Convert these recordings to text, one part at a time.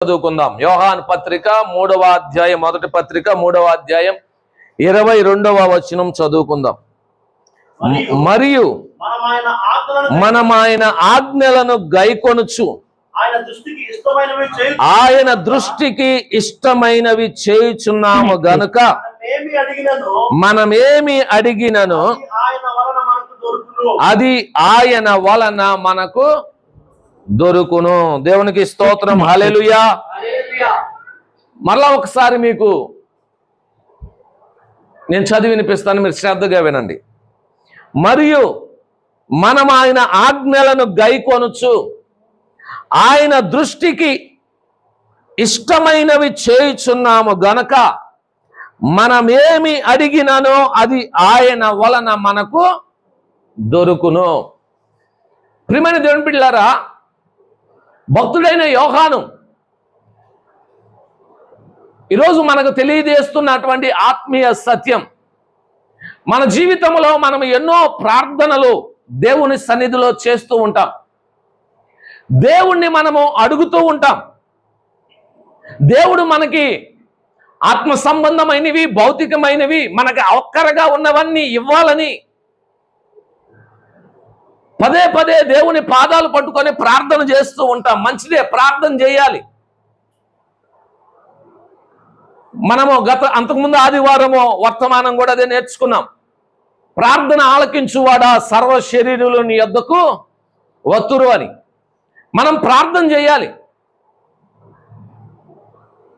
చదువుకుందాం. యోహాను పత్రిక 3వ అధ్యాయం, మొదటి పత్రిక 3వ అధ్యాయం 22వ వచనం చదువుకుందాం. మరియు మనం ఆయన ఆజ్ఞలను గైకొనుచు ఆయన దృష్టికి ఇష్టమైనవి చేయుచున్నాము గనుక మనమేమి అడిగినను అది ఆయన వలన మనకు దొరుకును. దేవునికి స్తోత్రం. హల్లెలూయా. మరలా ఒకసారి మీకు నేను చదివి వినిపిస్తాను, మీరు శ్రద్ధగా వినండి. మరియు మనం ఆయన ఆజ్ఞలను గైకొనుచు ఆయన దృష్టికి ఇష్టమైనవి చేయుచున్నాము గనక మనమేమి అడిగిననో అది ఆయన వలన మనకు దొరుకును. ప్రియమైన దేవుని బిడ్డలారా, భక్తుడైన యోహాను ఈరోజు మనకు తెలియజేస్తున్నటువంటి ఆత్మీయ సత్యం, మన జీవితంలో మనం ఎన్నో ప్రార్థనలు దేవుని సన్నిధిలో చేస్తూ ఉంటాం, దేవుణ్ణి మనము అడుగుతూ ఉంటాం. దేవుడు మనకి ఆత్మ సంబంధమైనవి, భౌతికమైనవి, మనకి అవక్కరగా ఉన్నవన్నీ ఇవ్వాలని పదే పదే దేవుని పాదాలు పట్టుకొని ప్రార్థన చేస్తూ ఉంటాం. మంచిదే, ప్రార్థన చేయాలి. మనము అంతకుముందు ఆదివారము వర్తమానం కూడా అదే నేర్చుకున్నాం. ప్రార్థన ఆలకించువాడా సర్వ శరీరులు నీ యొద్దకు వత్తురు అని. మనం ప్రార్థన చేయాలి.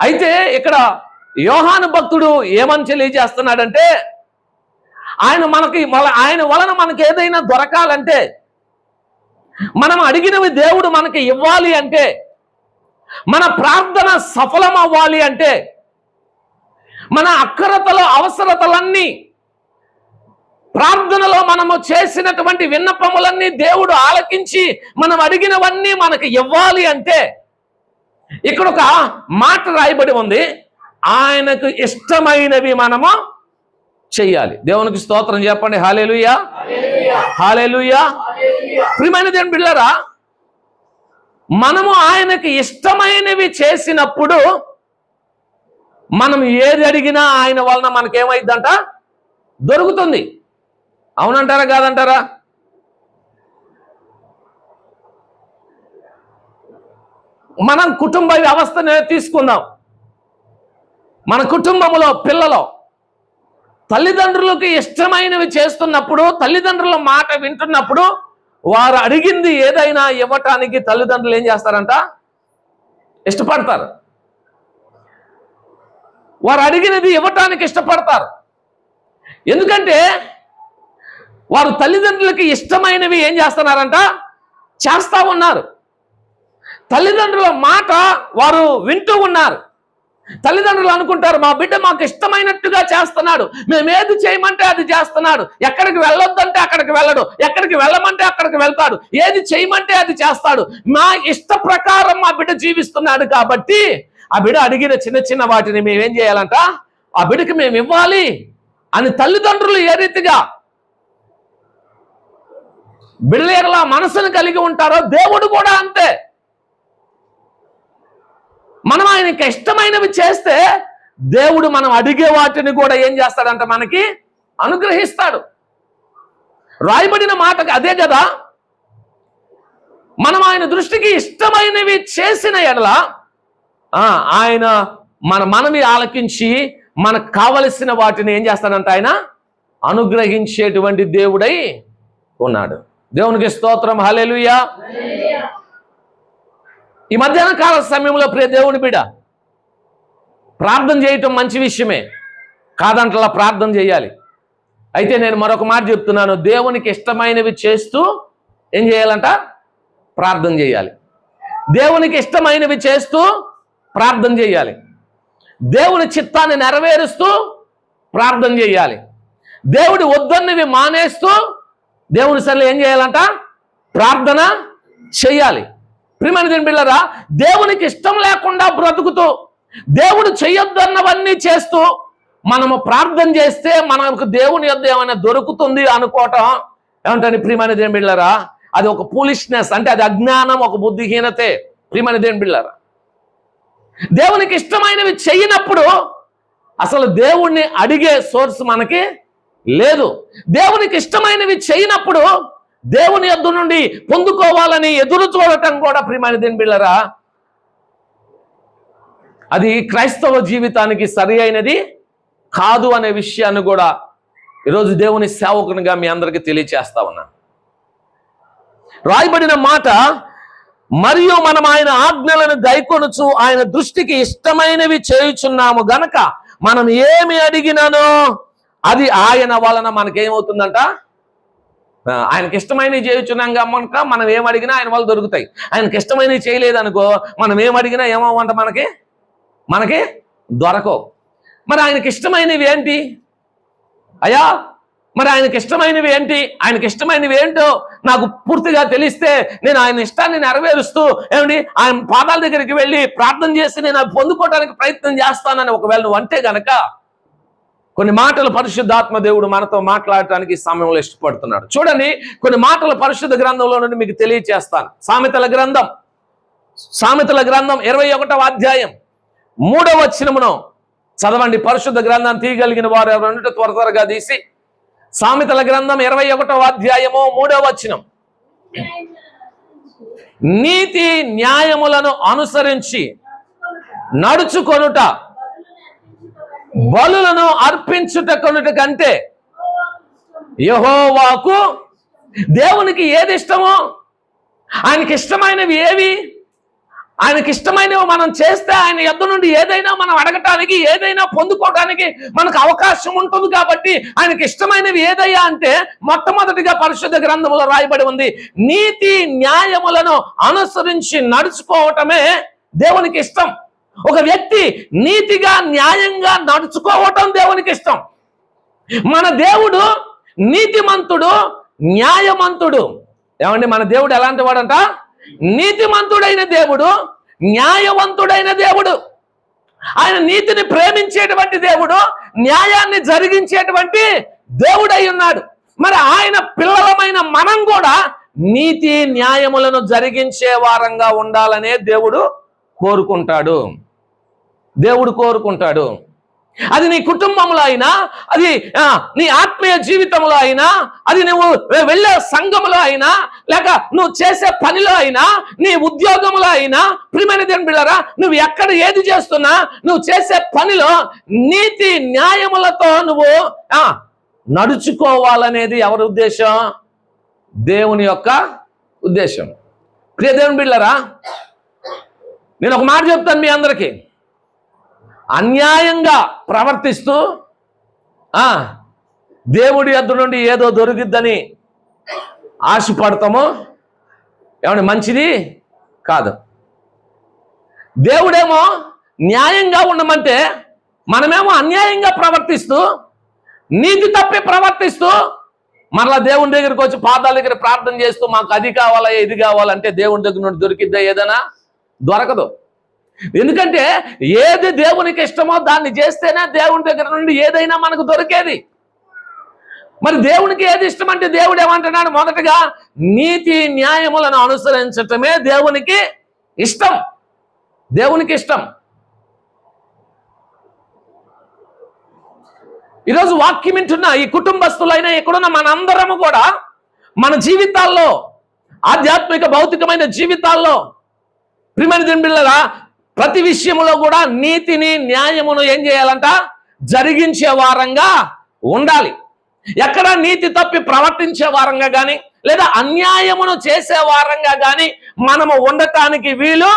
అయితే ఇక్కడ యోహాను భక్తుడు ఏమని తెలియజేస్తున్నాడంటే, ఆయన వలన మనకి ఏదైనా దొరకాలంటే, మనం అడిగినవి దేవుడు మనకి ఇవ్వాలి అంటే, మన ప్రార్థన సఫలం అవ్వాలి అంటే, మన అక్కరతలో అవసరతలన్నీ, ప్రార్థనలో మనము చేసినటువంటి విన్నపములన్నీ దేవుడు ఆలకించి మనం అడిగినవన్నీ మనకి ఇవ్వాలి అంటే, ఇక్కడ ఒక మాట రాయబడి ఉంది, ఆయనకు ఇష్టమైనవి మనము చెయ్యాలి. దేవునికి స్తోత్రం చెప్పండి. హల్లెలూయా, హల్లెలూయా. ప్రియమైన దేవుని బిడ్డలారా, మనము ఆయనకి ఇష్టమైనవి చేసినప్పుడు మనం ఏది అడిగినా ఆయన వలన మనకేమైందంట? దొరుకుతుంది. అవునంటారా కాదంటారా? మనం కుటుంబ వ్యవస్థనే తీసుకుందాం. మన కుటుంబంలో పిల్లలు తల్లిదండ్రులకు ఇష్టమైనవి చేస్తున్నప్పుడు, తల్లిదండ్రుల మాట వింటున్నప్పుడు, వారు అడిగింది ఏదైనా ఇవ్వటానికి తల్లిదండ్రులు ఏం చేస్తారంట? ఇష్టపడతారు. వారు అడిగినది ఇవ్వటానికి ఇష్టపడతారు. ఎందుకంటే వారు తల్లిదండ్రులకి ఇష్టమైనవి ఏం చేస్తున్నారంట? చేస్తా ఉన్నారు. తల్లిదండ్రుల మాట వారు వింటూ ఉన్నారు. తల్లిదండ్రులు అనుకుంటారు, మా బిడ్డ మాకు ఇష్టమైనట్టుగా చేస్తున్నాడు, మేము ఏది చేయమంటే అది చేస్తున్నాడు, ఎక్కడికి వెళ్ళొద్దంటే అక్కడికి వెళ్ళడు, ఎక్కడికి వెళ్ళమంటే అక్కడికి వెళ్తాడు, ఏది చేయమంటే అది చేస్తాడు, మా ఇష్ట ప్రకారం మా బిడ్డ జీవిస్తున్నాడు. కాబట్టి ఆ బిడ్డ అడిగిన చిన్న చిన్న వాటిని మేమేం చేయాలంట? ఆ బిడ్డకి మేము ఇవ్వాలి అని తల్లిదండ్రులు ఏ రీతిగా బిడ్డల మనసును కలిగి ఉంటారో దేవుడు కూడా అంతే. మనం ఆయనకి ఇష్టమైనవి చేస్తే దేవుడు మనం అడిగే వాటిని కూడా ఏం చేస్తాడంట? మనకి అనుగ్రహిస్తాడు. రాయబడిన మాటకి అదే కదా. మనం ఆయన దృష్టికి ఇష్టమైనవి చేసిన ఎడల ఆయన మన మనవి ఆలకించి మనకు కావలసిన వాటిని ఏం చేస్తాడంట? ఆయన అనుగ్రహించేటువంటి దేవుడై ఉన్నాడు. దేవునికి స్తోత్రం. హల్లెలూయా. ఈ మధ్యాహ్న కాల సమయంలో ప్రియ దేవుని బిడ్డ, ప్రార్థన చేయటం మంచి విషయమే, కాదంటలా ప్రార్థన చేయాలి. అయితే నేను మరొక మాట చెప్తున్నాను, దేవునికి ఇష్టమైనవి చేస్తూ ఏం చేయాలంట? ప్రార్థన చేయాలి. దేవునికి ఇష్టమైనవి చేస్తూ ప్రార్థన చేయాలి. దేవుని చిత్తాన్ని నెరవేరుస్తూ ప్రార్థన చేయాలి. దేవుడి వద్దన్నవి మానేస్తూ దేవుని సరిలో ఏం చేయాలంట? ప్రార్థన చేయాలి. ప్రియమైన దేవుని బిడ్డలారా, దేవునికి ఇష్టం లేకుండా బ్రతుకుతూ, దేవుడు చెయ్యొద్దన్నవన్నీ చేస్తూ మనము ప్రార్థన చేస్తే మనకు దేవుని యొద్ద ఏమైనా దొరుకుతుంది అనుకోవటం ఏమంటే ప్రియమైన దేవుని బిడ్డలారా, అది ఒక ఫూలిష్నెస్, అంటే అది అజ్ఞానం, ఒక బుద్ధిహీనతే. ప్రియమైన దేవుని బిడ్డలారా, దేవునికి ఇష్టమైనవి చెయ్యనప్పుడు అసలు దేవుణ్ణి అడిగే సోర్స్ మనకి లేదు. దేవునికి ఇష్టమైనవి చేయనప్పుడు దేవుని యొద్ద నుండి పొందుకోవాలని ఎదురు చూడటం కూడా ప్రియమైన దేవుని బిడ్డలారా, అది క్రైస్తవ జీవితానికి సరి అయినది కాదు అనే విషయాన్ని కూడా ఈరోజు దేవుని సేవకునిగా మీ అందరికీ తెలియచేస్తా ఉన్నాను. రాయబడిన మాట, మరియు మనం ఆయన ఆజ్ఞలను గైకొనుచు ఆయన దృష్టికి ఇష్టమైనవి చేయుచున్నాము గనక మనం ఏమి అడిగినానో అది ఆయన వలన మనకేమవుతుందంట, ఆయనకి ఇష్టమైనవి చేయుచున్నాం కనుక మనం ఏం అడిగినా ఆయన వల్ల దొరుకుతాయి. ఆయనకి ఇష్టమైనవి చేయలేదనుకో మనం ఏం అడిగినా ఏమవ్వంట, మనకి దొరకవు. మరి ఆయనకి ఇష్టమైనవి ఏంటి అయ్యా? మరి ఆయనకి ఇష్టమైనవి ఏంటి? ఆయనకి ఇష్టమైనవి ఏంటో నాకు పూర్తిగా తెలిస్తే నేను ఆయన ఇష్టాన్ని నెరవేరుస్తూ ఏమండి ఆయన పాదాల దగ్గరికి వెళ్ళి ప్రార్థన చేసి నేను అవి పొందుకోవడానికి ప్రయత్నం చేస్తానని ఒకవేళ నువ్వు అంటే గనక కొన్ని మాటలు పరిశుద్ధాత్మ దేవుడు మనతో మాట్లాడటానికి ఈ సమయంలో ఇష్టపడుతున్నాడు. చూడండి, కొన్ని మాటలు పరిశుద్ధ గ్రంథంలో నుండి మీకు తెలియచేస్తాను. సామెతల గ్రంథం 21వ అధ్యాయం 3వ వచనమును చదవండి. పరిశుద్ధ గ్రంథాన్ని తీయగలిగిన వారు ఎవరంటే త్వరగా తీసి సామెతల గ్రంథం 21వ అధ్యాయము 3వ వచనం. నీతి న్యాయములను అనుసరించి నడుచుకొనుట బలులను అర్పించుట కొనుట కంటే యెహోవాకు, దేవునికి ఏది ఇష్టమో, ఆయనకి ఇష్టమైనవి ఏవి, ఆయనకి ఇష్టమైనవి మనం చేస్తే ఆయన యొద్ద నుండి ఏదైనా మనం అడగటానికి ఏదైనా పొందుకోవడానికి మనకు అవకాశం ఉంటుంది. కాబట్టి ఆయనకి ఇష్టమైనవి ఏదయ్యా అంటే మొట్టమొదటిగా పరిశుద్ధ గ్రంథంలో రాయబడి ఉంది, నీతి న్యాయములను అనుసరించి నడుచుకోవటమే దేవునికి ఇష్టం. ఒక వ్యక్తి నీతిగా న్యాయంగా నడుచుకోవటం దేవునికి ఇష్టం. మన దేవుడు నీతిమంతుడు, న్యాయమంతుడు. ఏమండి, మన దేవుడు ఎలాంటి వాడంట? నీతిమంతుడైన దేవుడు, న్యాయవంతుడైన దేవుడు. ఆయన నీతిని ప్రేమించేటువంటి దేవుడు, న్యాయాన్ని జరిగించేటువంటి దేవుడై ఉన్నాడు. మరి ఆయన పిల్లలమైన మనం కూడా నీతి న్యాయములను జరిగించే వారంగా ఉండాలనే దేవుడు కోరుకుంటాడు. అది నీ కుటుంబంలో అయినా, అది నీ ఆత్మీయ జీవితంలో అయినా, అది నువ్వు వెళ్ళే సంఘంలో అయినా, లేక నువ్వు చేసే పనిలో అయినా, నీ ఉద్యోగంలో అయినా, ప్రియమైన దేవుని బిడ్డలారా, నువ్వు ఎక్కడ ఏది చేస్తున్నా నువ్వు చేసే పనిలో నీతి న్యాయములతో నువ్వు నడుచుకోవాలనేది ఎవరి ఉద్దేశం? దేవుని యొక్క ఉద్దేశం. ప్రియ దేవుని బిడ్డలారా, నేను ఒక మాట చెప్తాను మీ అందరికీ. అన్యాయంగా ప్రవర్తిస్తూ దేవుడి యొద్ద నుండి ఏదో దొరికిద్దని ఆశపడతామో ఏమంటే మంచిది కాదు. దేవుడేమో న్యాయంగా ఉండమంటే మనమేమో అన్యాయంగా ప్రవర్తిస్తూ, నీతి తప్పి ప్రవర్తిస్తూ మరలా దేవుని దగ్గరికి వచ్చి పాదాల దగ్గర ప్రార్థన చేస్తూ మాకు అది కావాలా ఇది కావాలంటే దేవుని దగ్గర నుండి దొరికిద్దా? ఏదైనా దొరకదు. ఎందుకంటే ఏది దేవునికి ఇష్టమో దాన్ని చేస్తేనే దేవుని దగ్గర నుండి ఏదైనా మనకు దొరికేది. మరి దేవునికి ఏది ఇష్టం అంటే దేవుడు ఏమంటున్నాడు? మొదటగా నీతి న్యాయములను అనుసరించటమే దేవునికి ఇష్టం. ఈరోజు వాక్యం వింటున్న ఈ కుటుంబస్తులైనా ఇక్కడున్న మనందరము కూడా మన జీవితాల్లో, ఆధ్యాత్మిక భౌతికమైన జీవితాల్లో ప్రియమైన దేవుని బిడ్డలారా, ప్రతి విషయంలో కూడా నీతిని న్యాయమును ఏం చేయాలంట? జరిగించే వారంగా ఉండాలి. ఎక్కడ నీతి తప్పి ప్రవర్తించే వారంగా కానీ లేదా అన్యాయమును చేసే వారంగా కానీ మనము ఉండటానికి వీలు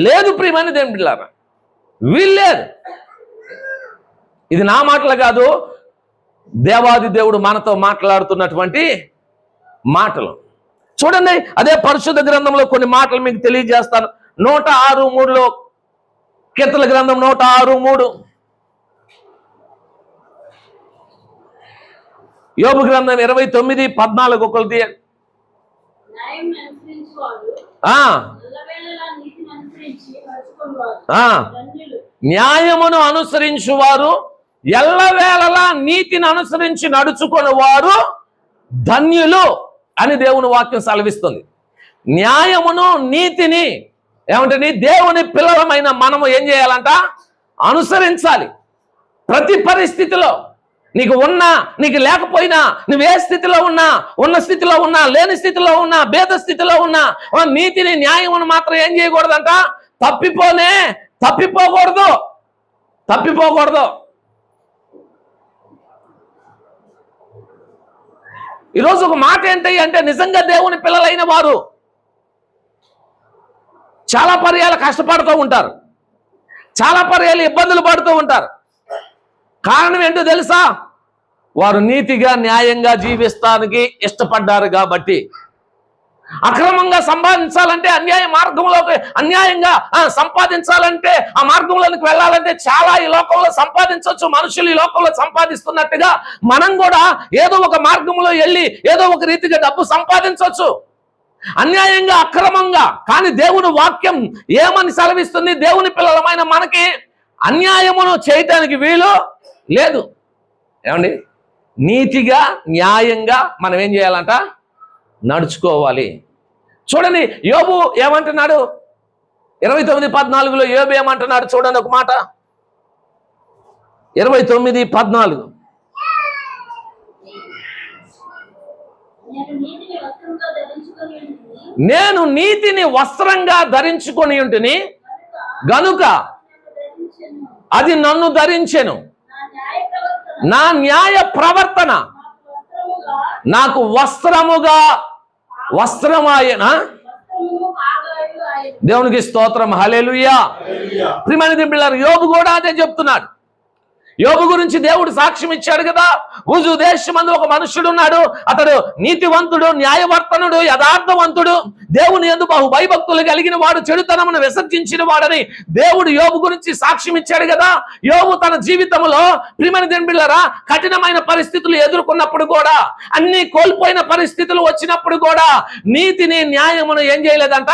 లేదు. ప్రియమైన దేవుని బిడ్డలారా, వీలు లేదు. ఇది నా మాటలు కాదు, దేవాది దేవుడు మనతో మాట్లాడుతున్నటువంటి మాటలు. చూడండి, అదే పరిశుద్ధ గ్రంథంలో కొన్ని మాటలు మీకు తెలియజేస్తాను. 106:3 కీర్తనల గ్రంథం 106:3, యోబు గ్రంథం 29:14 ఒకరు తీయండి. న్యాయమును అనుసరించువారు, ఎల్లవేళలా నీతిని అనుసరించి నడుచుకుని వారు ధన్యులు అని దేవుని వాక్యం సెలవిస్తుంది. న్యాయమును నీతిని ఏమంటే దేవుని పిల్లలమైన మనము ఏం చేయాలంట? అనుసరించాలి. ప్రతి పరిస్థితిలో నీకు ఉన్నా నీకు లేకపోయినా, నువ్వు ఏ స్థితిలో ఉన్నా, ఉన్న స్థితిలో ఉన్నా, లేని స్థితిలో ఉన్నా, భేద స్థితిలో ఉన్నా, నీతిని న్యాయమును మాత్రం ఏం చేయకూడదంట? తప్పిపోకూడదు. ఈరోజు ఒక మాట ఏంటి అంటే, నిజంగా దేవుని పిల్లలైన వారు చాలా పర్యాలు కష్టపడుతూ ఉంటారు, చాలా పర్యాలు ఇబ్బందులు పడుతూ ఉంటారు. కారణం ఏంటో తెలుసా? వారు నీతిగా న్యాయంగా జీవిస్తానికి ఇష్టపడ్డారు కాబట్టి. అక్రమంగా సంపాదించాలంటే, అన్యాయ మార్గంలోకి అన్యాయంగా సంపాదించాలంటే, ఆ మార్గంలోకి వెళ్ళాలంటే చాలా ఈ లోకంలో సంపాదించవచ్చు. మనుషులు ఈ లోకంలో సంపాదిస్తున్నట్టుగా మనం కూడా ఏదో ఒక మార్గంలో వెళ్ళి ఏదో ఒక రీతిగా డబ్బు సంపాదించవచ్చు, అన్యాయంగా అక్రమంగా. కానీ దేవుని వాక్యం ఏమని సెలవిస్తుంది? దేవుని పిల్లలమైన మనకి అన్యాయమును చేయటానికి వీలు లేదు. ఏమండి? నీతిగా న్యాయంగా మనం ఏం చేయాలంట? నడుచుకోవాలి. చూడండి, యోబు ఏమంటున్నాడు? 29:14 యోబు ఏమంటున్నాడు చూడండి ఒక మాట. 29:14 నేను నీతిని వస్త్రంగా ధరించుకొని ఉంటిని గనుక అది నన్ను ధరించెను. నా న్యాయ ప్రవర్తన నాకు వస్త్రమాయన. దేవునికి స్తోత్రం, హల్లెలూయా. ప్రియమైన బిడ్డలారా, యోబు కూడా అదే చెప్తున్నాడు. యోబు గురించి దేవుడు సాక్ష్యం ఇచ్చాడు కదా. ఊజు దేశమందు ఒక మనుష్యుడు ఉన్నాడు, అతడు నీతివంతుడు, న్యాయవర్తనుడు, యథార్థవంతుడు, దేవుని యందు బహు భయభక్తులు కలిగిన వాడు, చెడుతనమును విసర్జించిన వాడని దేవుడు యోబు గురించి సాక్ష్యం ఇచ్చాడు కదా. యోబు తన జీవితంలో ప్రియమైన బిడ్డలారా కఠినమైన పరిస్థితులు ఎదుర్కొన్నప్పుడు కూడా, అన్ని కోల్పోయిన పరిస్థితులు వచ్చినప్పుడు కూడా నీతిని న్యాయమును ఏం చేయలేదంట?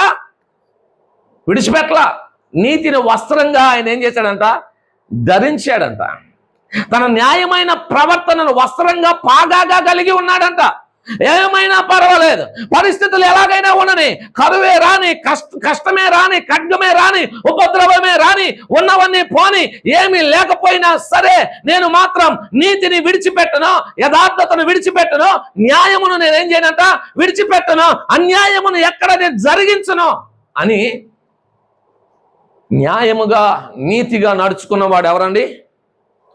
విడిచిపెట్టలా. నీతిని వస్త్రంగా ఆయన ఏం చేశాడంట? ధరించాడంట. తన న్యాయమైన ప్రవర్తనను వస్త్రంగా పాగాగా కలిగి ఉన్నాడంట. ఏమైనా పర్వాలేదు, పరిస్థితులు ఎలాగైనా ఉండని, కరువే రాని, కష్టమే రాని, ఖడ్గమే రాని, ఉపద్రవమే రాని, ఉన్నవన్నీ పోని, ఏమీ లేకపోయినా సరే నేను మాత్రం నీతిని విడిచిపెట్టను, యథార్థతను విడిచిపెట్టను, న్యాయమును నేనేం చేయనంట? విడిచిపెట్టను, అన్యాయమును ఎక్కడ నేను జరిగించను అని న్యాయముగా నీతిగా నడుచుకున్నవాడు ఎవరండి?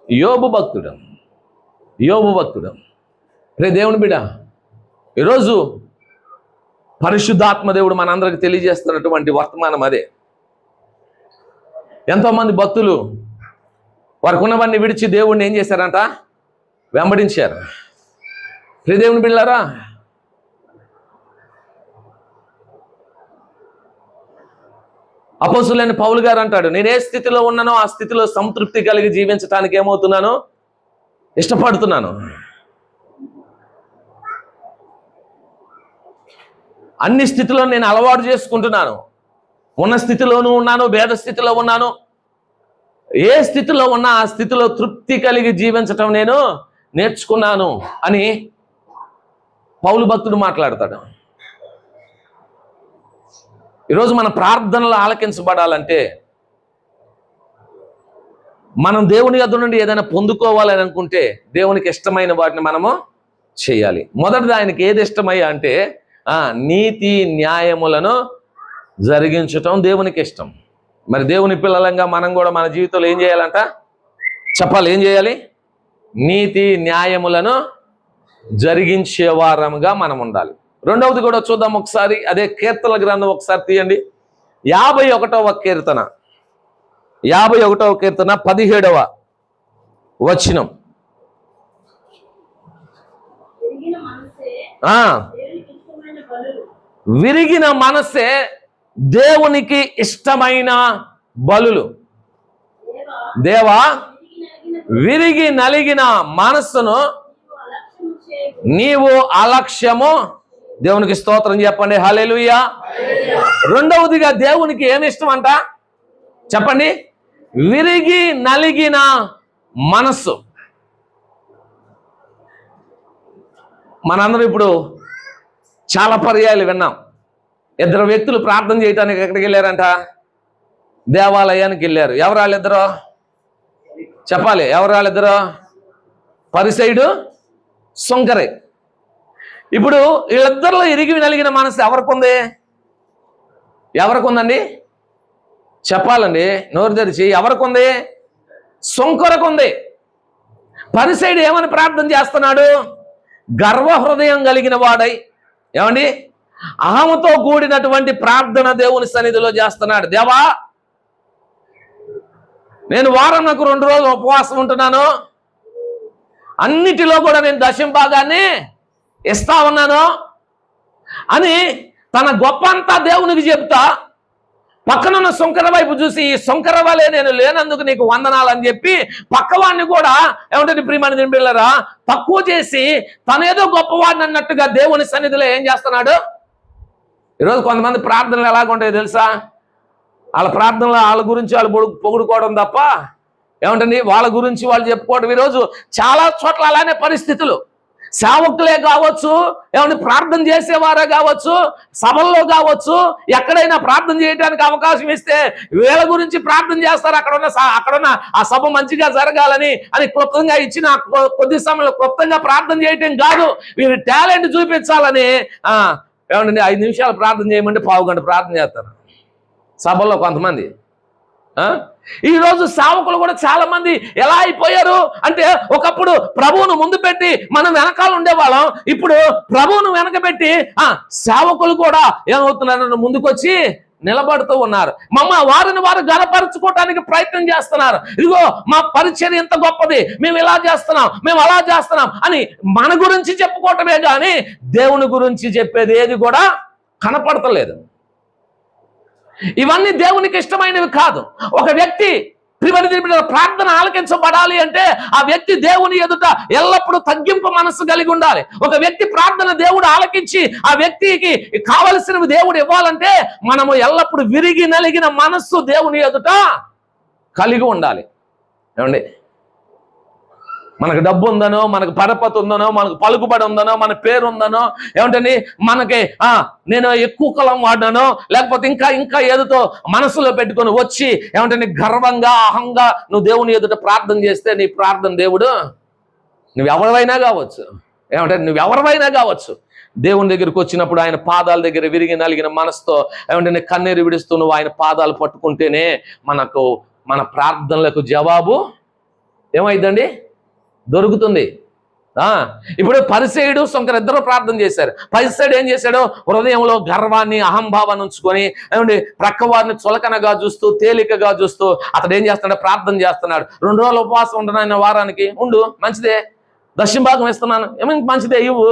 యోబు భక్తుడు. దేవుని బిడ్డ, ఈరోజు పరిశుద్ధాత్మ దేవుడు మనందరికి తెలియజేస్తున్నటువంటి వర్తమానం అదే. ఎంతోమంది భక్తులు వారికి ఉన్నవన్నీ విడిచి దేవుణ్ణి ఏం చేశారంట? వెంబడించారు. దేవుని బిడ్డలారా, అపోస్తులైన పౌలు గారు అంటాడు, నేను ఏ స్థితిలో ఉన్నానో ఆ స్థితిలో సంతృప్తి కలిగి జీవించడానికి ఏమవుతున్నాను? ఇష్టపడుతున్నాను. అన్ని స్థితిలో నేను అలవాటు చేసుకుంటున్నాను. ఉన్న స్థితిలోనూ ఉన్నాను, భేద స్థితిలో ఉన్నాను. ఏ స్థితిలో ఉన్నా ఆ స్థితిలో తృప్తి కలిగి జీవించటం నేను నేర్చుకున్నాను అని పౌలు భక్తుడు మాట్లాడతాడు. ఈరోజు మన ప్రార్థనలు ఆలకించబడాలంటే, మనం దేవుని యొద్ద నుండి ఏదైనా పొందుకోవాలని అనుకుంటే దేవునికి ఇష్టమైన వాటిని మనము చేయాలి. మొదటిది ఆయనకి ఏది ఇష్టమయ్యా అంటే నీతి న్యాయములను జరిగించటం దేవునికి ఇష్టం. మరి దేవుని పిల్లలంగా మనం కూడా మన జీవితంలో ఏం చేయాలంట? చెప్పాలి, ఏం చేయాలి? నీతి న్యాయములను జరిగించే వారముగా మనం ఉండాలి. రెండవది కూడా చూద్దాం ఒకసారి. అదే కీర్తనల గ్రంథం ఒకసారి తీయండి. 51వ కీర్తన, 51వ కీర్తన 17వ వచనం. విరిగిన మనసే దేవునికి ఇష్టమైన బలులు. దేవా, విరిగి నలిగిన మనస్సును నీవు అలక్ష్యము. దేవునికి స్తోత్రం చెప్పండి, హల్లెలూయా. రెండవదిగా దేవునికి ఏమి ఇష్టం అంట? చెప్పండి. విరిగి నలిగిన మనస్సు. మనందరం ఇప్పుడు చాలా పర్యాయాలు విన్నాం. ఇద్దరు వ్యక్తులు ప్రార్థన చేయడానికి ఎక్కడికి వెళ్ళారంట? దేవాలయానికి వెళ్ళారు. ఎవరు వాళ్ళిద్దరు? చెప్పాలి, ఎవరు వాళ్ళిద్దరు? పరిసయుడు, సుంకరి. ఇప్పుడు వీళ్ళిద్దరిలో ఇరిగి నలిగిన మనసు ఎవరికి ఉంది? ఎవరికి ఉందండి? చెప్పాలండి నోరు తెరిచి. ఎవరికి ఉంది? సుంకరకు ఉంది. పరిసయుడు ఏమని ప్రార్థన చేస్తున్నాడు? గర్వ హృదయం కలిగిన వాడై, ఏమండి, అహముతో కూడినటువంటి ప్రార్థన దేవుని సన్నిధిలో చేస్తున్నాడు. దేవా, నేను వారంకు 2 రోజులు ఉపవాసం ఉంటున్నాను, అన్నిటిలో కూడా నేను దశంభాగాన్ని ఇస్తా ఉన్నాను అని తన గొప్ప అంతా దేవునికి చెప్తా, పక్కనున్న సుంకర వైపు చూసి, ఈ సుంకర వలె నేను లేనందుకు నీకు వందనాలు అని చెప్పి పక్కవాడిని కూడా ఏమంటే ప్రియమైన పిల్లరా తక్కువ చేసి తనేదో గొప్పవాడిని అన్నట్టుగా దేవుని సన్నిధిలో ఏం చేస్తున్నాడు? ఈరోజు కొంతమంది ప్రార్థనలు ఎలాగుంటాయో తెలుసా? వాళ్ళ ప్రార్థనలు వాళ్ళ గురించి వాళ్ళు పొగుడుకోవడం తప్ప, ఏమంటండి, వాళ్ళ గురించి వాళ్ళు చెప్పుకోవడం. ఈరోజు చాలా చోట్ల అలానే పరిస్థితులు. సేవకులే కావచ్చు, ఏమంటే ప్రార్థన చేసేవారే కావచ్చు, సభల్లో కావచ్చు, ఎక్కడైనా ప్రార్థన చేయడానికి అవకాశం ఇస్తే వీళ్ళ గురించి ప్రార్థన చేస్తారు. అక్కడున్న ఆ సభ మంచిగా జరగాలని అని క్లుప్తంగా ఇచ్చిన కొద్ది సమయంలో క్లుప్తంగా ప్రార్థన చేయటం కాదు, వీరి టాలెంట్ చూపించాలని ఏమంటే 5 నిమిషాలు ప్రార్థన చేయమంటే 1/2 గంట ప్రార్థన చేస్తారు సభల్లో కొంతమంది. ఈరోజు సేవకులు కూడా చాలా మంది ఎలా అయిపోయారు అంటే, ఒకప్పుడు ప్రభువును ముందు పెట్టి మనం వెనకాల ఉండేవాళ్ళం, ఇప్పుడు ప్రభువును వెనక పెట్టి సేవకులు కూడా ఏమవుతున్నారు? ముందుకొచ్చి నిలబడుతూ ఉన్నారు. వారిని వారు గనపరుచుకోవటానికి ప్రయత్నం చేస్తున్నారు. ఇదిగో మా పరిచర్య ఎంత గొప్పది, మేము ఇలా చేస్తున్నాం, మేము అలా చేస్తున్నాం అని మన గురించి చెప్పుకోవటమే కానీ దేవుని గురించి చెప్పేది ఏది కూడా కనపడతలేదు. ఇవన్నీ దేవునికి ఇష్టమైనవి కాదు. ఒక వ్యక్తి ప్రార్థన ఆలకించబడాలి అంటే ఆ వ్యక్తి దేవుని ఎదుట ఎల్లప్పుడూ తగ్గింపు మనస్సు కలిగి ఉండాలి. ఒక వ్యక్తి ప్రార్థన దేవుడు ఆలకించి ఆ వ్యక్తికి కావలసినవి దేవుడు ఇవ్వాలంటే మనము ఎల్లప్పుడూ విరిగి నలిగిన మనస్సు దేవుని ఎదుట కలిగి ఉండాలి. ఏమండి, మనకు డబ్బు ఉందనో, మనకు పరపతి ఉందనో, మనకు పలుకుబడి ఉందనో, మన పేరు ఉందనో, ఏమంటని మనకి నేను ఎక్కువ కులం వాడినానో, లేకపోతే ఇంకా ఏదో మనసులో పెట్టుకొని వచ్చి ఏమంటే గర్వంగా అహంగా నువ్వు దేవుని ఎదుట ప్రార్థన చేస్తే నీ ప్రార్థన దేవుడు నువ్వెవరైనా కావచ్చు, ఏమంటే నువ్వెవరైనా కావచ్చు, దేవుని దగ్గరికి వచ్చినప్పుడు ఆయన పాదాల దగ్గర విరిగి నలిగిన మనసుతో ఏమంటే కన్నీరు విడుస్తూ నువ్వు ఆయన పాదాలు పట్టుకుంటేనే మన ప్రార్థనలకు జవాబు ఏమైందండి? దొరుకుతుంది. ఇప్పుడు పరిసయుడు సుంకర ఇద్దరు ప్రార్థన చేశారు. పరిసయుడు ఏం చేశాడు? హృదయంలో గర్వాన్ని అహంభావాన్ని ఉంచుకొని ఏమండి ప్రక్క వారిని చులకనగా చూస్తూ తేలికగా చూస్తూ అతడు ఏం చేస్తున్నాడు? ప్రార్థన చేస్తున్నాడు. 2 రోజులు ఉపవాసం ఉంటున్నాను, వారానికి ఉండు, మంచిదే, దశంభాగం ఇస్తున్నాను, ఏమైనా మంచిదే, ఇవ్వు.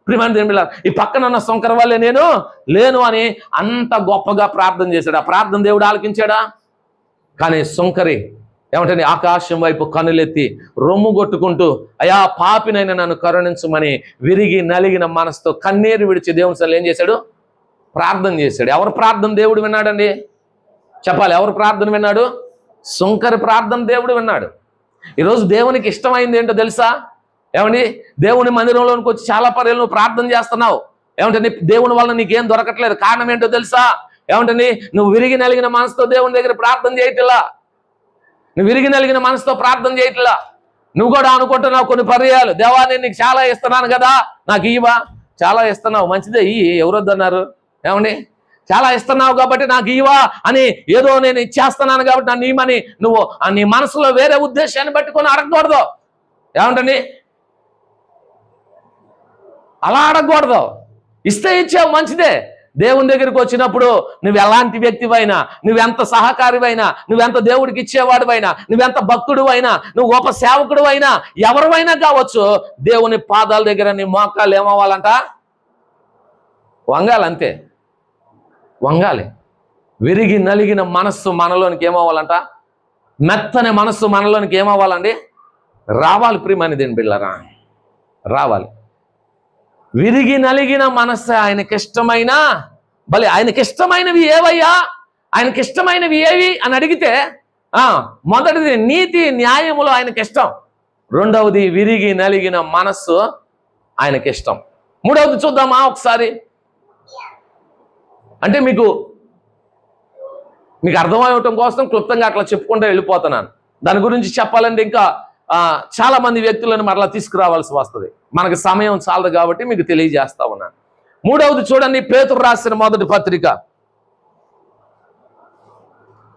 ప్రియమైన ఈ పక్కన సుంకర వల్లే నేను లేను అని అంత గొప్పగా ప్రార్థన చేశాడు. ఆ ప్రార్థన దేవుడు ఆలకించాడా? కానీ సుంకరి ఏమంటే ఆకాశం వైపు కనులెత్తి రొమ్ము కొట్టుకుంటూ అయా పాపినైనా నన్ను కరుణించమని విరిగి నలిగిన మనసుతో కన్నీరు విడిచి దేవుని సన్నిధిలో ఏం చేశాడు? ప్రార్థన చేశాడు. ఎవరు ప్రార్థన దేవుడు విన్నాడండి? చెప్పాలి, ఎవరు ప్రార్థన విన్నాడు? సుంకరి ప్రార్థన దేవుడు విన్నాడు. ఈరోజు దేవునికి ఇష్టమైంది ఏంటో తెలుసా? ఏమండి, దేవుని మందిరంలోనికి వచ్చి చాలా పర్యాలు నువ్వు ప్రార్థన చేస్తున్నావు, ఏమంటే దేవుని వల్ల నీకేం దొరకట్లేదు. కారణం ఏంటో తెలుసా? ఏమంటే నువ్వు విరిగి నలిగిన మనసుతో దేవుని దగ్గర ప్రార్థన చేయట్లా, నువ్వు విరిగి నలిగిన మనసుతో ప్రార్థన చేయట్లా. నువ్వు కూడా అనుకుంటున్నావు కొన్ని పర్యాలు, దేవా నేను నీకు చాలా ఇస్తున్నాను కదా, నాకు ఇవ్వా. చాలా ఇస్తున్నావు, మంచిదే, ఎవరొద్దన్నారు? ఏమండి, చాలా ఇస్తున్నావు కాబట్టి నాకు ఇవ్వా అని ఏదో నేను ఇచ్చేస్తున్నాను కాబట్టి నన్ను ఇవ్వమని నువ్వు నీ మనసులో వేరే ఉద్దేశాన్ని పెట్టుకొని అడగకూడదు. ఏమంటండి, అలా అడగకూడదు. ఇస్తే ఇచ్చావు, మంచిదే. దేవుని దగ్గరికి వచ్చినప్పుడు నువ్వు ఎలాంటి వ్యక్తివైనా, నువ్వెంత సహకారివైనా, నువ్వెంత దేవుడికి ఇచ్చేవాడివైనా, నువ్వెంత భక్తుడివైనా, నువ్వు గొప్ప సేవకుడివైనా, ఎవరివైనా కావచ్చు, దేవుని పాదాల దగ్గర నీ మోకాళ్ళు ఏమవ్వాలంట? వంగాలంతే, వంగాలి. విరిగి నలిగిన మనస్సు మనలోనికి ఏమవ్వాలంట? మెత్తని మనస్సు మనలోనికి ఏమవ్వాలండి? రావాలి. ప్రియమైన దేవుని బిడ్డలారా, రావాలి. విరిగి నలిగిన మనస్సు ఆయనకిష్టమైన ఆయనకిష్టమైనవి ఏవయ్యా, ఆయనకిష్టమైనవి ఏవి అని అడిగితే మొదటిది నీతి న్యాయములు ఆయనకిష్టం, రెండవది విరిగి నలిగిన మనస్సు ఆయనకిష్టం, మూడవది చూద్దామా ఒకసారి? అంటే మీకు అర్థమవటం కోసం క్లుప్తంగా అట్లా చెప్పుకుంటూ వెళ్ళిపోతున్నాను. దాని గురించి చెప్పాలంటే ఇంకా చాలా మంది వ్యక్తులను మరలా తీసుకురావాల్సి వస్తుంది. మనకు సమయం చాలదు కాబట్టి మీకు తెలియజేస్తా ఉన్నాను. మూడవది చూడండి, పేతురు రాసిన మొదటి పత్రిక,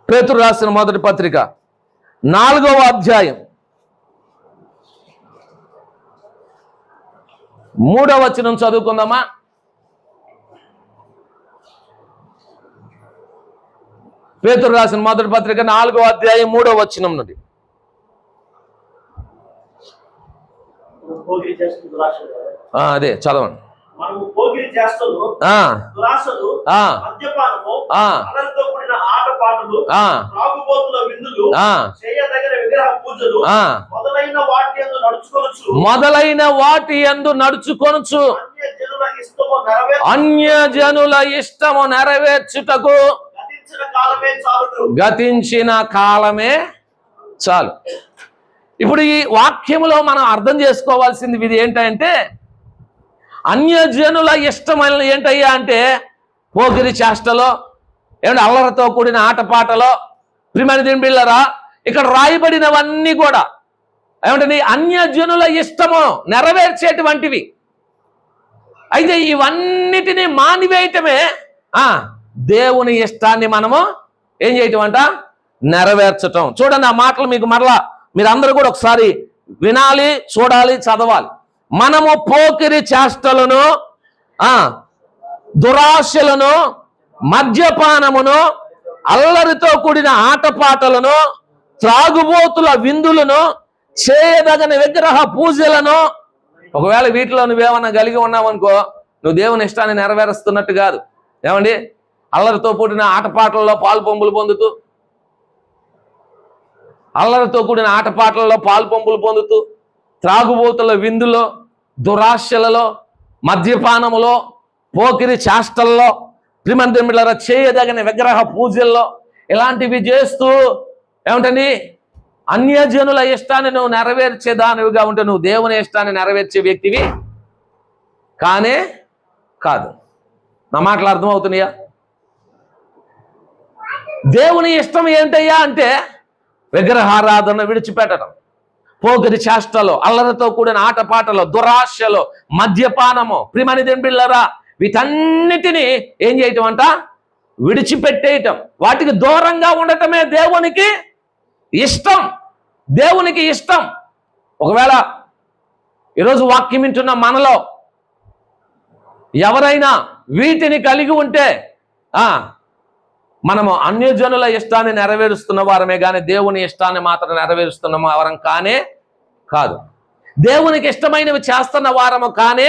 పేతురు రాసిన మొదటి పత్రిక 4వ అధ్యాయం 3వ వచనం చదువుకుందామా. పేతురు రాసిన మొదటి పత్రిక 4వ అధ్యాయం 3వ వచనం నుండి. అదే చదవండి. మొదలైన వాటి యందు నడుచుకొనుచు అన్యజనుల ఇష్టము నెరవేర్చుటకు గతించిన కాలమే చాలు. ఇప్పుడు ఈ వాక్యములో మనం అర్థం చేసుకోవాల్సింది ఇది ఏంటంటే, అన్యజనుల ఇష్టమైన ఏంటయ్యా అంటే పోకిరి చేష్టలో, ఏమంటే అల్లరితో కూడిన ఆటపాటలో, ప్రియమైన దేవుని బిడ్డలారా ఇక్కడ రాయబడినవన్నీ కూడా ఏమంటే అన్యజనుల ఇష్టము నెరవేర్చేటువంటివి. అయితే ఇవన్నిటినీ మానివేయటమే దేవుని ఇష్టాన్ని మనము ఏం చేయటం అంట, నెరవేర్చటం. చూడండి ఆ మాటలు మీకు మరలా మీరందరూ కూడా ఒకసారి వినాలి, చూడాలి, చదవాలి. మనము పోకిరి చేష్టలను, దురాశలను, మద్యపానమును, అల్లరితో కూడిన ఆటపాటలను, త్రాగుబోతుల విందులను, చేయదగని విగ్రహ పూజలను, ఒకవేళ వీటిలో నువ్వేమన్నా కలిగి ఉన్నావనుకో, నువ్వు దేవుని ఇష్టాన్ని నెరవేరుస్తున్నట్టు కాదు. ఏమండి, అల్లరితో కూడిన ఆటపాటల్లో పాలు పంపులు పొందుతూ, అల్లరితో కూడిన ఆటపాటలలో పాలు పంపులు పొందుతూ, త్రాగుబోతుల విందులో, దురాశలలో, మద్యపానములో, పోకిరి చేష్టల్లో, ప్రియమైన చేయదగిన విగ్రహ పూజల్లో ఇలాంటివి చేస్తూ ఏమంటని అన్యజనుల ఇష్టాన్ని నువ్వు నెరవేర్చేదానివిగా ఉంటే నువ్వు దేవుని ఇష్టాన్ని నెరవేర్చే వ్యక్తివి కానే కాదు. నా మాటలు అర్థమవుతున్నాయా? దేవుని ఇష్టం ఏంటయ్యా అంటే విగ్రహారాధన విడిచిపెట్టడం, పోకిరి చేష్టలో, అల్లరితో కూడిన ఆటపాటలో, దురాశలో, మద్యపానము, ప్రియమైన దేవుని బిడ్డలారా వీటన్నిటినీ ఏం చేయటం అంట, విడిచిపెట్టేయటం, వాటికి దూరంగా ఉండటమే దేవునికి ఇష్టం. దేవునికి ఇష్టం. ఒకవేళ ఈరోజు వాక్యం వింటున్న మనలో ఎవరైనా వీటిని కలిగి ఉంటే మనము అన్యజనుల ఇష్టాన్ని నెరవేరుస్తున్న వారమే కానీ దేవుని ఇష్టాన్ని మాత్రం నెరవేరుస్తున్న వారం కానే కాదు. దేవునికి ఇష్టమైనవి చేస్తున్న వారము కానే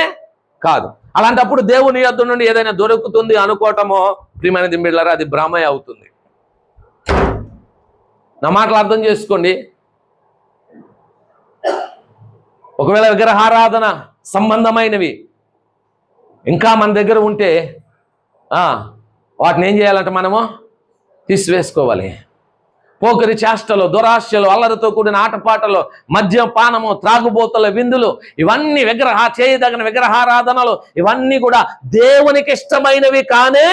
కాదు. అలాంటప్పుడు దేవుని యొద్ద నుండి ఏదైనా దొరుకుతుంది అనుకోవటమో ప్రియమైన బిడ్డలారా అది భ్రమే అవుతుంది. నా మాటలు అర్థం చేసుకోండి. ఒకవేళ విగ్రహారాధన సంబంధమైనవి ఇంకా మన దగ్గర ఉంటే వాటిని ఏం చేయాలంటే మనము తీసివేసుకోవాలి. పోకిరి చేష్టలు, దురాశలు, అల్లరితో కూడిన ఆటపాటలు, మద్యపానము, త్రాగుబోతుల విందులు, ఇవన్నీ చేయదగిన విగ్రహారాధనలు, ఇవన్నీ కూడా దేవునికి ఇష్టమైనవి కానే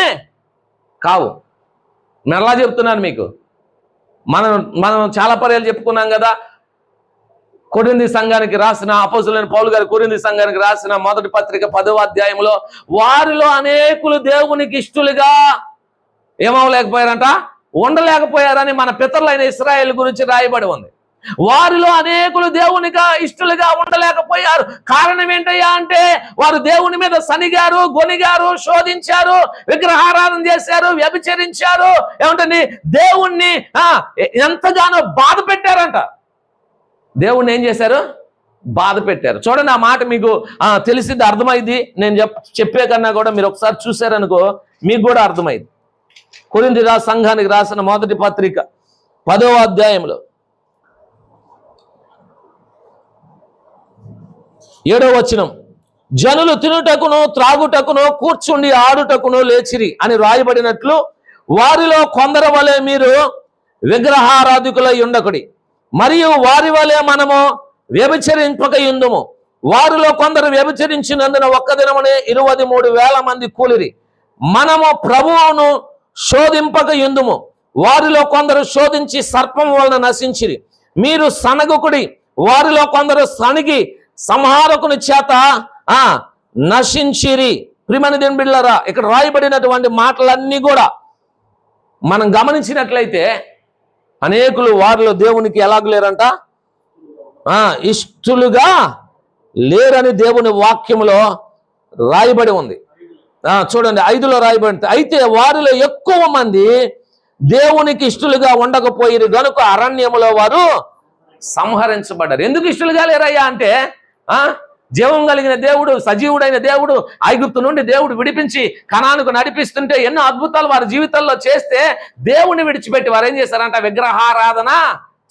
కావు. నేను ఎలా చెప్తున్నాను మీకు, మనం చాలా పర్యాలు చెప్పుకున్నాం కదా. కొరింథీ సంఘానికి రాసిన అపోస్తలుడైన పౌలు గారు కొరింథీ సంఘానికి రాసిన మొదటి పత్రిక 10వ అధ్యాయంలో వారిలో అనేకులు దేవునికి ఇష్టలుగా ఏమవలేకపోయారంట, ఉండలేకపోయారని మన పితరులైన ఇశ్రాయేలు గురించి రాయబడి ఉంది. వారిలో అనేకులు దేవునిగా ఇష్టలుగా ఉండలేకపోయారు. కారణం ఏంటయ్యా అంటే వారు దేవుని మీద సనిగారు, గొనిగారు, శోధించారు, విగ్రహారాధన చేశారు, వ్యభిచరించారు, ఏమంటే దేవుణ్ణి ఎంతగానో బాధ పెట్టారంట. దేవుణ్ణి ఏం చేశారు, బాధ పెట్టారు. చూడండి ఆ మాట మీకు తెలిసింది, అర్థమైంది. నేను చెప్పే కన్నా కూడా మీరు ఒకసారి చూశారనుకో మీకు కూడా అర్థమైంది. కొరింథీ సంఘానికి రాసిన మొదటి పత్రిక 10వ అధ్యాయంలో 7వ వచనం, జనులు తినుటకును త్రాగుటకును కూర్చుండి ఆడుటకును లేచిరి అని రాయబడినట్లు వారిలో కొందరు వలె మీరు విగ్రహారాధికులై ఉండకుడి, మరియు వారి వలె మనము వ్యభిచరింపకయుందుము. వారిలో కొందరు వ్యభిచరించినందున ఒక్క దినమునే 23,000 మంది కూలిరి. మనము ప్రభువును శోధింపక యుందుము. వారిలో కొందరు శోధించి సర్పం వలన నశించిరి. మీరు సనగుకుడి. వారిలో కొందరు సనిగి సంహారకుని చేత నశించిరి. ప్రియమైన దేవుని బిడ్డలారా, ఇక్కడ రాయబడినటువంటి మాటలన్నీ కూడా మనం గమనించినట్లయితే అనేకులు వారిలో దేవునికి ఎలాగ లేరంట, ఇష్టలుగా లేరని దేవుని వాక్యములో రాయబడి ఉంది. చూడండి 5లో రాయబడి, అయితే వారిలో ఎక్కువ మంది దేవునికి ఇష్టలుగా ఉండకపోయిరు గనుక అరణ్యములో వారు సంహరించబడ్డారు. ఎందుకు ఇష్టలుగా లేరయ్యా అంటే, జీవం కలిగిన దేవుడు, సజీవుడైన దేవుడు, ఐగుప్తు నుండి దేవుడు విడిపించి కనానుకు నడిపిస్తుంటే ఎన్నో అద్భుతాలు వారి జీవితంలో చేస్తే దేవుని విడిచిపెట్టి వారు ఏం చేశారంట, విగ్రహారాధన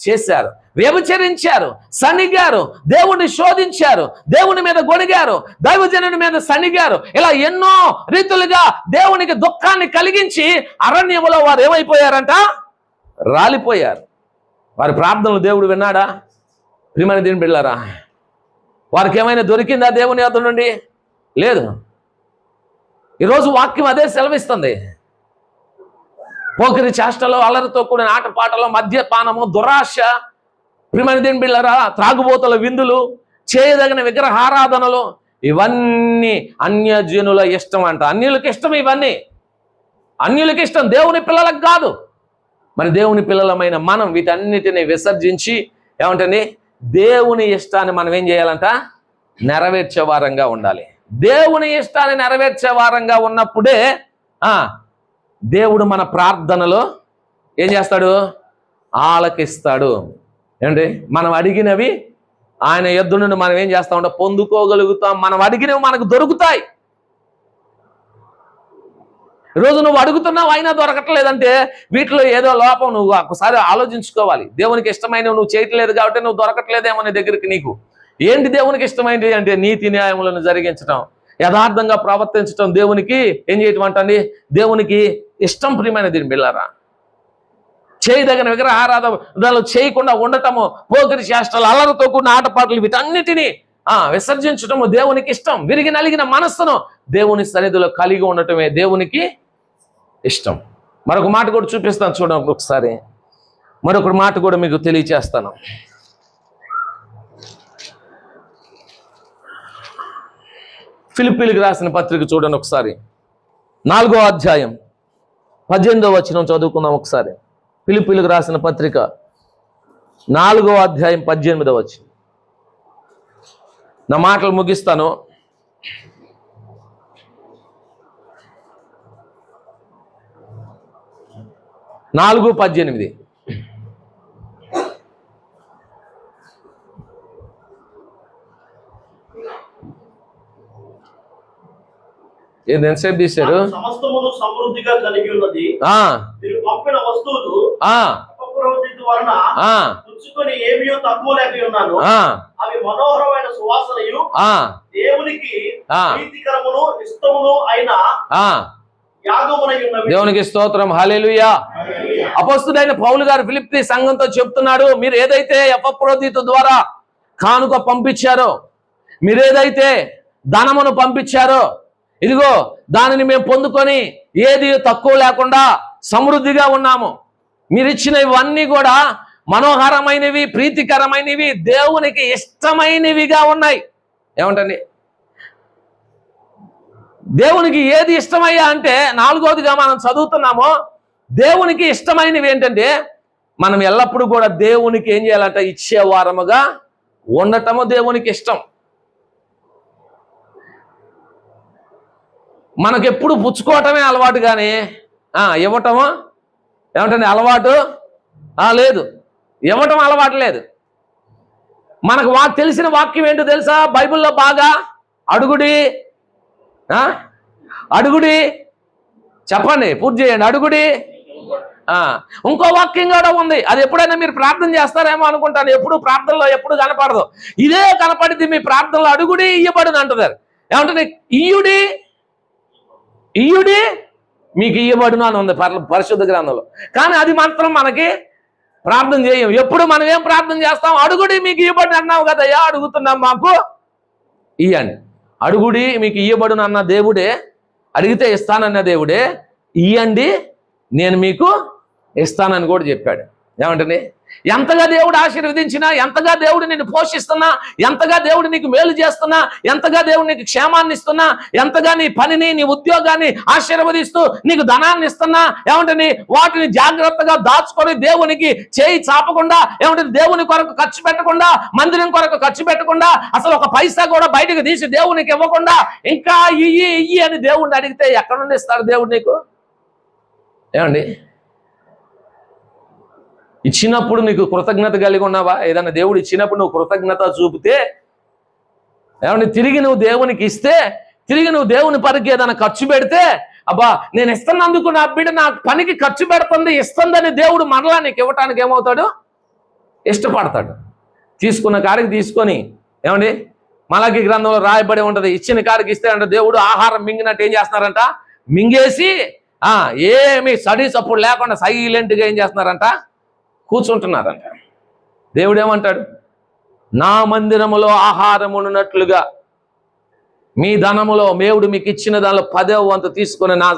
చేశారు, వ్యభిచరించారు, సనిగారు, దేవుణ్ణి శోధించారు, దేవుని మీద గొణిగారు, దైవజనుని మీద సనిగారు. ఇలా ఎన్నో రీతులుగా దేవునికి దుఃఖాన్ని కలిగించి అరణ్యములో వారు ఏమైపోయారంట, రాలిపోయారు. వారి ప్రార్థనలు దేవుడు విన్నాడా? ప్రియమైన దేవుని బిడ్డలారా, వారికి ఏమైనా దొరికిందా దేవుని యొద్ద నుండి? లేదు. ఈరోజు వాక్యం అదే సెలవిస్తుంది. పోకిరి చేష్టలో, అల్లరితో కూడిన ఆటపాటలో, మద్యపానము, దురాశ, ప్రియమైన దేవుని బిడ్డలారా, త్రాగుబోతుల విందులు, చేయదగిన విగ్రహారాధనలు, ఇవన్నీ అన్యజనుల ఇష్టం అంట. అన్యులకు ఇష్టం ఇవన్నీ, అన్యులకు ఇష్టం, దేవుని పిల్లలకు కాదు. మరి దేవుని పిల్లలమైన మనం వీటన్నిటిని విసర్జించి ఏమంటండి, దేవుని ఇష్టాన్ని మనం ఏం చేయాలంట, నెరవేర్చే వారంగా ఉండాలి. దేవుని ఇష్టాన్ని నెరవేర్చే వారంగా ఉన్నప్పుడే దేవుడు మన ప్రార్థనలో ఏం చేస్తాడు, ఆలకిస్తాడు. ఏమండి, మనం అడిగినవి ఆయన యొద్ద నుండి మనం ఏం చేస్తామంటే పొందుకోగలుగుతాం. మనం అడిగినవి మనకు దొరుకుతాయి. ఈరోజు నువ్వు అడుగుతున్నావు అయినా దొరకట్లేదంటే వీటిలో ఏదో లోపం. నువ్వు ఒకసారి ఆలోచించుకోవాలి. దేవునికి ఇష్టమైనవి నువ్వు చేయట్లేదు కాబట్టి నువ్వు దొరకట్లేదేమో నీ దగ్గరికి. నీకు ఏంటి దేవునికి ఇష్టమైనది అంటే నీతి న్యాయములను జరిగించడం, యథార్థంగా ప్రవర్తించడం దేవునికి ఏం చేయటం అంటండి, దేవునికి ఇష్టం. ప్రియమైన దీని బిళ్ళారా, చేయదగిన విగ్రహారాధనలు చేయకుండా ఉండటము, పోకిరి చేష్టలు, అల్లరితో కూడిన ఆటపాటలు, వీటన్నిటినీ విసర్జించటము దేవునికి ఇష్టం. విరిగి నలిగిన మనస్సును దేవుని సన్నిధిలో కలిగి ఉండటమే దేవునికి ఇష్టం. మరొక మాట కూడా చూపిస్తాను చూడండి ఒకసారి. మరొక మాట కూడా మీకు తెలియచేస్తాను. ఫిలిప్పీలకు రాసిన పత్రిక చూడండి ఒకసారి. 4వ అధ్యాయం 18వ వచనం చదువుకుందాం ఒకసారి. ఫిలిప్పీలకు రాసిన పత్రిక 4వ అధ్యాయం 18వ వచనం. నా మాటలు ముగిస్తాను. నాలుగు 18. ఎంతసేపు తీశారు? సమస్తమును సమృద్ధిగా కలిగి ఉన్నది. మీరు పంపిన వస్తువులు వలన పుచ్చుకొని ఏమీ తక్కువ లేక ఉన్నాను. అవి మనోహరమైన సువాసనయు దేవునికి ప్రీతికరమును ఇష్టమును అయిన యాగమునై ఉన్నవి. దేవునికి స్తోత్రం, హల్లెలూయా. అపోస్తలుడైన పౌలు గారు ఫిలిప్పీ సంఘంతో చెప్తున్నాడు, మీరు ఏదైతే ఎపఫ్రోదితు ద్వారా కానుక పంపించారో, మీరేదైతే ధనమును పంపించారో, ఇదిగో దానిని మేము పొందుకొని ఏది తక్కువ లేకుండా సమృద్ధిగా ఉన్నాము. మీరు ఇచ్చిన ఇవన్నీ కూడా మనోహరమైనవి, ప్రీతికరమైనవి, దేవునికి ఇష్టమైనవిగా ఉన్నాయి. ఏమంటండి, దేవునికి ఏది ఇష్టమయ్యా అంటే 4వదిగా మనం చదువుతున్నామో, దేవునికి ఇష్టమైనవి ఏంటంటే మనం ఎల్లప్పుడూ కూడా దేవునికి ఏం చేయాలంటే ఇచ్చేవారముగా ఉండటము దేవునికి ఇష్టం. మనకెప్పుడు పుచ్చుకోవటమే అలవాటు కానీ ఇవ్వటము ఏమంటే అలవాటు లేదు. ఇవ్వటం అలవాటు లేదు. మనకు తెలిసిన వాక్యం ఏంటో తెలుసా? బైబిల్లో బాగా అడుగుడి, అడుగుడి, చెప్పండి, పూర్తి చేయండి, అడుగుడి. ఇంకో వాక్యం కూడా ఉంది. అది ఎప్పుడైనా మీరు ప్రార్థన చేస్తారేమో అనుకుంటాను. ఎప్పుడు ప్రార్థనలో ఎప్పుడు కనపడదు. ఇదే కనపడింది మీ ప్రార్థనలో. అడుగుడి ఇయ్యబడును అంటున్నారు. ఏమంటుంది? ఇయ్యుడి, ఇయ్యుడి మీకు ఇయ్యబడును అని ఉంది పరిశుద్ధ గ్రంథంలో. కానీ అది మాత్రం మనకి ప్రార్థన చేయం. ఎప్పుడు మనం ఏం ప్రార్థన చేస్తాం? అడుగుడి మీకు ఇయ్యబడును అన్నావు కదయ్యా, అడుగుతున్నాం, మాకు ఇయ్యండి. అడుగుడి మీకు ఇయ్యబడును అన్న దేవుడే అడిగితే ఇస్తానన్న దేవుడే ఇయ్యండి నేను మీకు ఇస్తానని కూడా చెప్పాడు. ఏమంటని ఎంతగా దేవుడు ఆశీర్వదించినా, ఎంతగా దేవుడు నిన్ను పోషిస్తున్నా, ఎంతగా దేవుడు నీకు మేలు చేస్తున్నా, ఎంతగా దేవుడు నీకు క్షేమాన్ని ఇస్తున్నా, ఎంతగా నీ పనిని నీ ఉద్యోగాన్ని ఆశీర్వదిస్తూ నీకు ధనాన్ని ఇస్తున్నా, ఏమంటని వాటిని జాగ్రత్తగా దాచుకొని దేవునికి చేయి చాపకుండా, ఏమంటే దేవుని కొరకు ఖర్చు పెట్టకుండా, మందిరం కొరకు ఖర్చు పెట్టకుండా, అసలు ఒక పైసా కూడా బయటకు తీసి దేవునికి ఇవ్వకుండా ఇంకా ఇయ్యి అని దేవుడిని అడిగితే ఎక్కడ నుండి ఇస్తారు దేవుడు నీకు? ఏమండి ఇచ్చినప్పుడు నీకు కృతజ్ఞత కలిగి ఉన్నావా? ఏదైనా దేవుడు ఇచ్చినప్పుడు నువ్వు కృతజ్ఞత చూపితే, ఏమంటే తిరిగి నువ్వు దేవునికి ఇస్తే, తిరిగి నువ్వు దేవుని పనికి ఏదైనా ఖర్చు పెడితే, అబ్బా నేను ఇస్తున్నందుకు నా బిడ్డ నా పనికి ఖర్చు పెడుతుంది ఇస్తుందని దేవుడు మరలా నీకు ఇవ్వటానికి ఏమవుతాడు? ఇష్టపడతాడు. తీసుకున్న కాడికి తీసుకొని, ఏమండి మలాకి గ్రంథంలో రాయబడి ఉంటుంది, ఇచ్చిన కాడికి ఇస్తే అంటే దేవుడు ఆహారం మింగినట్టు ఏం చేస్తున్నారంట? మింగేసి ఏమి స్టడీస్ అప్పుడు లేకుండా సైలెంట్గా ఏం చేస్తున్నారంట? కూర్చుంటున్నారంట. దేవుడు ఏమంటాడు? నా మందిరములో ఆహారమున్నట్లుగా మీ ధనములో దేవుడు మీకు ఇచ్చిన దానిలో 10వ వంతు తీసుకొని నా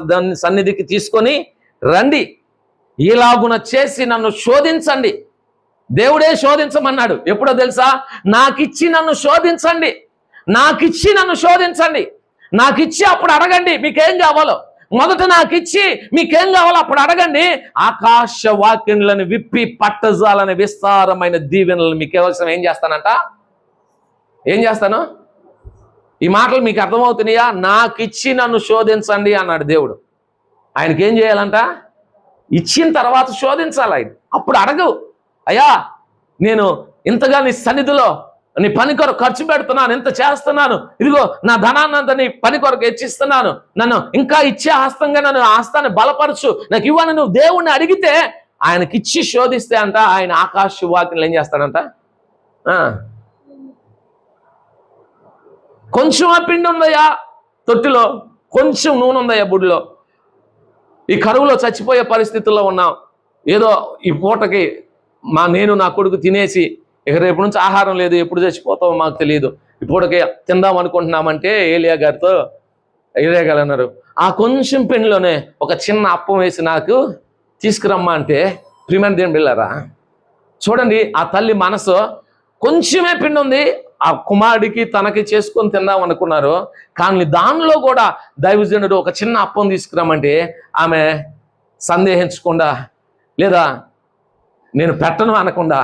సన్నిధికి తీసుకొని రండి, ఇలాగున చేసి నన్ను శోధించండి. దేవుడే శోధించమన్నాడు. ఎప్పుడో తెలుసా? నాకిచ్చి నన్ను శోధించండి, నాకిచ్చి నన్ను శోధించండి, నాకిచ్చి అప్పుడు అడగండి మీకేం కావాలో. మొదట నాకు ఇచ్చి మీకేం కావాలో అప్పుడు అడగండి. ఆకాశ వాక్యములను విప్పి పట్టజాలని విస్తారమైన దీవెనలు మీకు అవసరం ఏం చేస్తానంట? ఏం చేస్తాను? ఈ మాటలు మీకు అర్థమవుతున్నాయా? నాకిచ్చి నన్ను శోధించండి అన్నాడు దేవుడు. ఆయనకి ఏం చేయాలంట? ఇచ్చిన తర్వాత శోధించాలి. ఆయన అప్పుడు అడగవు, అయ్యా నేను ఇంతగా నీ సన్నిధిలో నీ పని కొరకు ఖర్చు పెడుతున్నాను, ఇంత చేస్తున్నాను, ఇదిగో నా ధనాన్ని అంతా నీ పని కొరకు హెచ్చిస్తున్నాను, నన్ను ఇంకా ఇచ్చే హస్తంగా నన్ను హస్తాన్ని బలపరచు, నాకు ఇవ్వని నువ్వు దేవుణ్ణి అడిగితే ఆయనకిచ్చి శోధిస్తే అంట ఆయన ఆకాశ వాక్యం ఏం చేస్తాడంట? కొంచెం ఆ పిండి ఉందయ్యా తొట్టిలో, కొంచెం నూనె ఉందయ్యా బుడిలో, ఈ కరువులో చచ్చిపోయే పరిస్థితుల్లో ఉన్నాం, ఏదో ఈ పూటకి నేను నా కొడుకు తినేసి ఇక రేపు నుంచి ఆహారం లేదు, ఎప్పుడు చచ్చిపోతామో మాకు తెలియదు, ఇప్పటికే తిందాం అనుకుంటున్నామంటే ఏలియా గారితో అన్నారు, ఆ కొంచెం పిండిలోనే ఒక చిన్న అప్పం వేసి నాకు తీసుకురమ్మా అంటే, ప్రియమైన దేవుని బిడ్డలారా చూడండి, ఆ తల్లి మనసు కొంచెమే పిండి ఉంది, ఆ కుమారుడికి తనకి చేసుకొని తిందాం అనుకున్నారు, కానీ దానిలో కూడా దైవజనుడు ఒక చిన్న అప్పం తీసుకురమ్మంటే ఆమె సందేహించకుండా, లేదా నేను పెట్టను అనకుండా